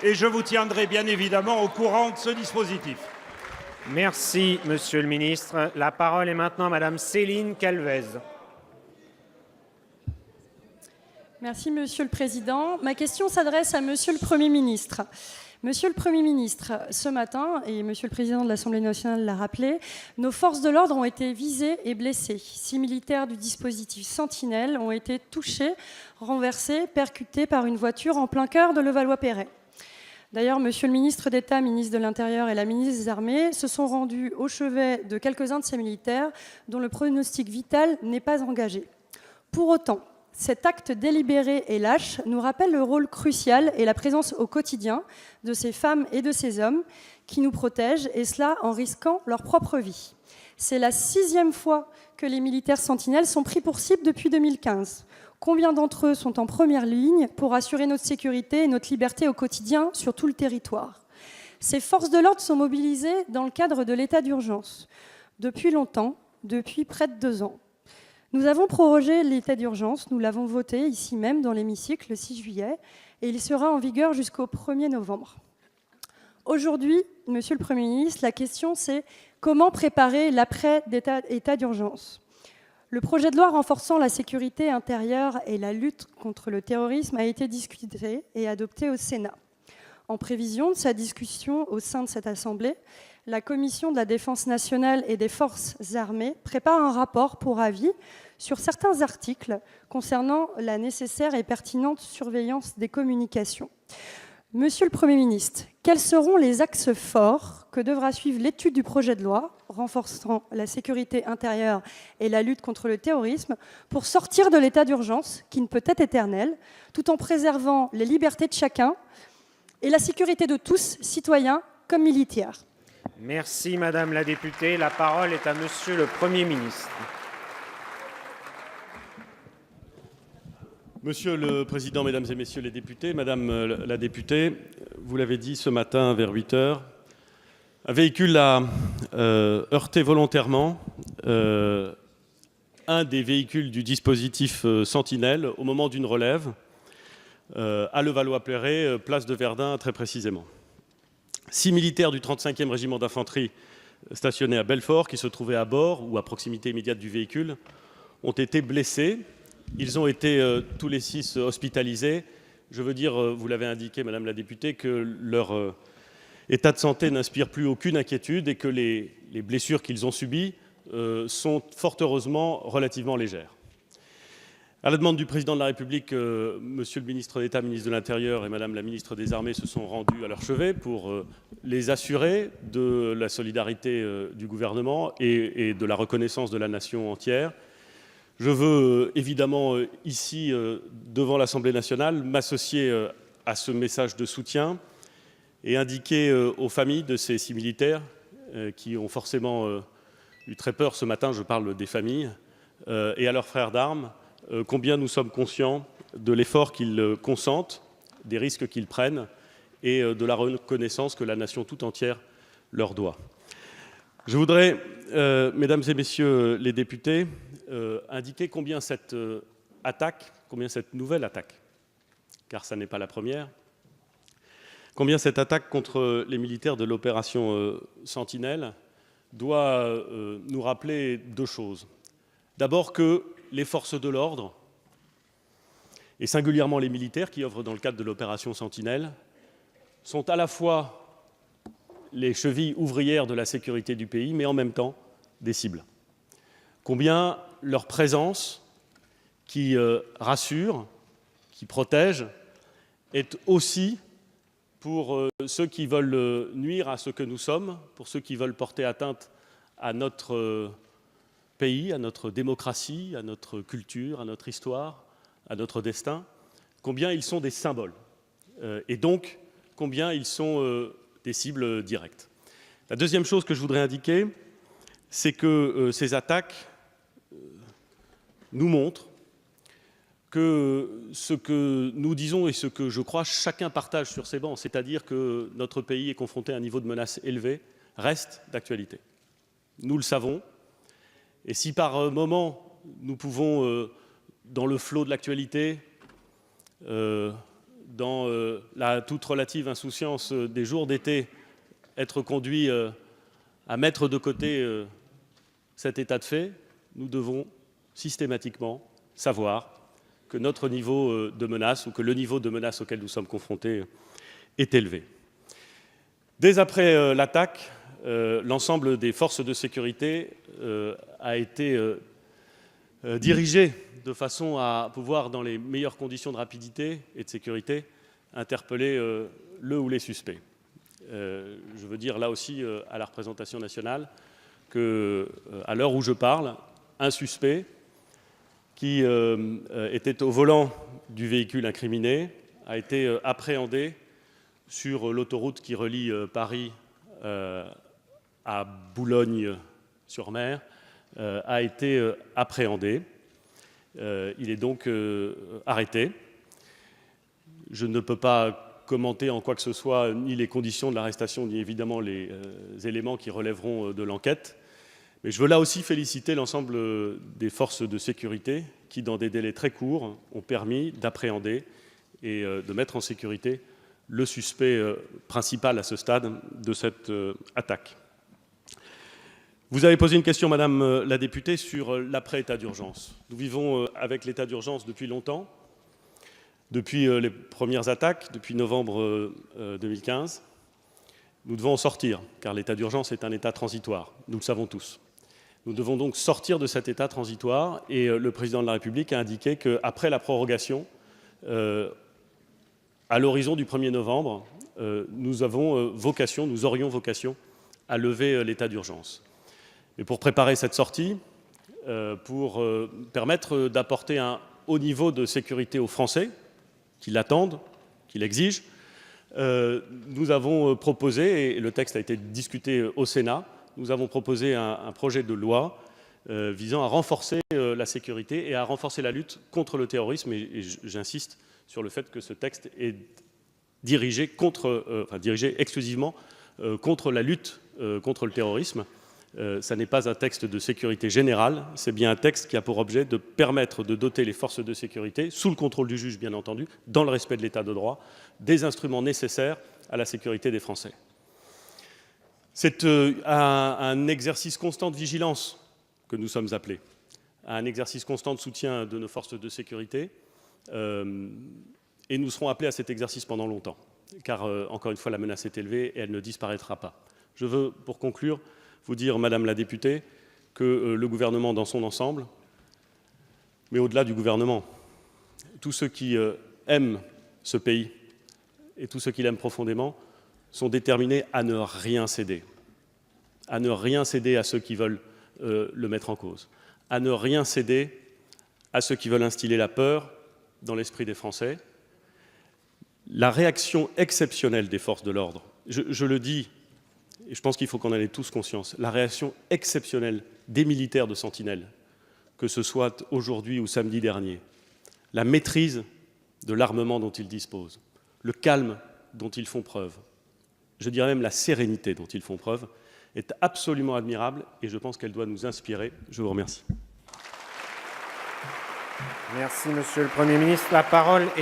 et je vous tiendrai bien évidemment au courant de ce dispositif. Merci, Monsieur le ministre. La parole est maintenant à Madame Céline Calvez. Merci, Monsieur le Président. Ma question s'adresse à Monsieur le Premier ministre. Monsieur le Premier ministre, ce matin, et Monsieur le Président de l'Assemblée nationale l'a rappelé, nos forces de l'ordre ont été visées et blessées. 6 militaires du dispositif Sentinelle ont été touchés, renversés, percutés par une voiture en plein cœur de Levallois-Perret. D'ailleurs, Monsieur le ministre d'État, ministre de l'Intérieur et la ministre des Armées se sont rendus au chevet de quelques-uns de ces militaires dont le pronostic vital n'est pas engagé. Pour autant, cet acte délibéré et lâche nous rappelle le rôle crucial et la présence au quotidien de ces femmes et de ces hommes qui nous protègent, et cela en risquant leur propre vie. C'est la 6e fois que les militaires sentinelles sont pris pour cible depuis 2015. Combien d'entre eux sont en première ligne pour assurer notre sécurité et notre liberté au quotidien sur tout le territoire? Ces forces de l'ordre sont mobilisées dans le cadre de l'état d'urgence depuis longtemps, depuis près de 2 ans. Nous avons prorogé l'état d'urgence, nous l'avons voté ici même dans l'hémicycle le 6 juillet, et il sera en vigueur jusqu'au 1er novembre. Aujourd'hui, Monsieur le Premier ministre, la question c'est comment préparer l'après-état d'urgence? Le projet de loi renforçant la sécurité intérieure et la lutte contre le terrorisme a été discuté et adopté au Sénat. En prévision de sa discussion au sein de cette Assemblée, la Commission de la Défense nationale et des Forces armées prépare un rapport pour avis sur certains articles concernant la nécessaire et pertinente surveillance des communications. Monsieur le Premier ministre, quels seront les axes forts que devra suivre l'étude du projet de loi renforçant la sécurité intérieure et la lutte contre le terrorisme pour sortir de l'état d'urgence, qui ne peut être éternel, tout en préservant les libertés de chacun et la sécurité de tous, citoyens comme militaires? Merci, Madame la députée. La parole est à Monsieur le Premier ministre. Monsieur le Président, Mesdames et Messieurs les députés, Madame la députée, vous l'avez dit ce matin vers 8 heures, un véhicule a heurté volontairement un des véhicules du dispositif Sentinelle au moment d'une relève à Levallois-Perret, place de Verdun très précisément. 6 militaires du 35e régiment d'infanterie stationnés à Belfort, qui se trouvaient à bord ou à proximité immédiate du véhicule, ont été blessés. Ils ont été tous les 6 hospitalisés. Je veux dire, vous l'avez indiqué, Madame la députée, que leur état de santé n'inspire plus aucune inquiétude et que les blessures qu'ils ont subies sont fort heureusement relativement légères. À la demande du Président de la République, Monsieur le ministre d'État, ministre de l'Intérieur et Madame la ministre des Armées se sont rendus à leur chevet pour les assurer de la solidarité du gouvernement et de la reconnaissance de la nation entière. Je veux évidemment ici, devant l'Assemblée nationale, m'associer à ce message de soutien et indiquer aux familles de ces 6 militaires qui ont forcément eu très peur ce matin, je parle des familles, et à leurs frères d'armes, combien nous sommes conscients de l'effort qu'ils consentent, des risques qu'ils prennent et de la reconnaissance que la nation tout entière leur doit. Je voudrais, Mesdames et Messieurs les députés, indiquer combien cette nouvelle attaque, car ça n'est pas la première, combien cette attaque contre les militaires de l'opération Sentinelle doit nous rappeler 2 choses. D'abord que les forces de l'ordre, et singulièrement les militaires qui œuvrent dans le cadre de l'opération Sentinelle, sont à la fois les chevilles ouvrières de la sécurité du pays, mais en même temps des cibles. Combien leur présence, qui rassure, qui protège, est aussi pour ceux qui veulent nuire à ce que nous sommes, pour ceux qui veulent porter atteinte à notre pays, à notre démocratie, à notre culture, à notre histoire, à notre destin, combien ils sont des symboles, et donc combien ils sont des cibles directes. La deuxième chose que je voudrais indiquer, c'est que ces attaques nous montrent que ce que nous disons et ce que je crois chacun partage sur ces bancs, c'est-à-dire que notre pays est confronté à un niveau de menace élevé, reste d'actualité. Nous le savons, et si par moment nous pouvons, dans le flot de l'actualité, dans la toute relative insouciance des jours d'été, être conduits à mettre de côté cet état de fait, nous devons systématiquement savoir que notre niveau de menace, ou que le niveau de menace auquel nous sommes confrontés est élevé. Dès après l'attaque, l'ensemble des forces de sécurité a été dirigé de façon à pouvoir, dans les meilleures conditions de rapidité et de sécurité, interpeller le ou les suspects. Je veux dire là aussi à la représentation nationale qu'à l'heure où je parle, un suspect qui était au volant du véhicule incriminé a été appréhendé sur l'autoroute qui relie Paris à Boulogne-sur-Mer, a été appréhendé. Il est donc arrêté. Je ne peux pas commenter en quoi que ce soit ni les conditions de l'arrestation, ni évidemment les éléments qui relèveront de l'enquête. Mais je veux là aussi féliciter l'ensemble des forces de sécurité qui, dans des délais très courts, ont permis d'appréhender et de mettre en sécurité le suspect principal à ce stade de cette attaque. Vous avez posé une question, Madame la députée, sur l'après-état d'urgence. Nous vivons avec l'état d'urgence depuis longtemps, depuis les premières attaques, depuis novembre 2015. Nous devons en sortir, car l'état d'urgence est un état transitoire, nous le savons tous. Nous devons donc sortir de cet état transitoire et le président de la République a indiqué qu'après la prorogation, à l'horizon du 1er novembre, nous aurions vocation à lever l'état d'urgence. Et pour préparer cette sortie, pour permettre d'apporter un haut niveau de sécurité aux Français qui l'attendent, qui l'exigent, nous avons proposé, et le texte a été discuté au Sénat, nous avons proposé un projet de loi visant à renforcer la sécurité et à renforcer la lutte contre le terrorisme. Et j'insiste sur le fait que ce texte est dirigé exclusivement contre la lutte contre le terrorisme. Ça n'est pas un texte de sécurité générale, c'est bien un texte qui a pour objet de permettre de doter les forces de sécurité, sous le contrôle du juge bien entendu, dans le respect de l'état de droit, des instruments nécessaires à la sécurité des Français. C'est un exercice constant de vigilance que nous sommes appelés, à un exercice constant de soutien de nos forces de sécurité, et nous serons appelés à cet exercice pendant longtemps, car encore une fois la menace est élevée et elle ne disparaîtra pas. Je veux, pour conclure, vous dire, Madame la députée, que le gouvernement dans son ensemble, mais au-delà du gouvernement, tous ceux qui aiment ce pays et tous ceux qui l'aiment profondément sont déterminés à ne rien céder à ceux qui veulent le mettre en cause, à ne rien céder à ceux qui veulent instiller la peur dans l'esprit des Français. La réaction exceptionnelle des forces de l'ordre, je le dis, et je pense qu'il faut qu'on en ait tous conscience, la réaction exceptionnelle des militaires de Sentinelle, que ce soit aujourd'hui ou samedi dernier, la maîtrise de l'armement dont ils disposent, le calme dont ils font preuve, je dirais même la sérénité dont ils font preuve, est absolument admirable et je pense qu'elle doit nous inspirer. Je vous remercie. Merci, Monsieur le Premier ministre. La parole est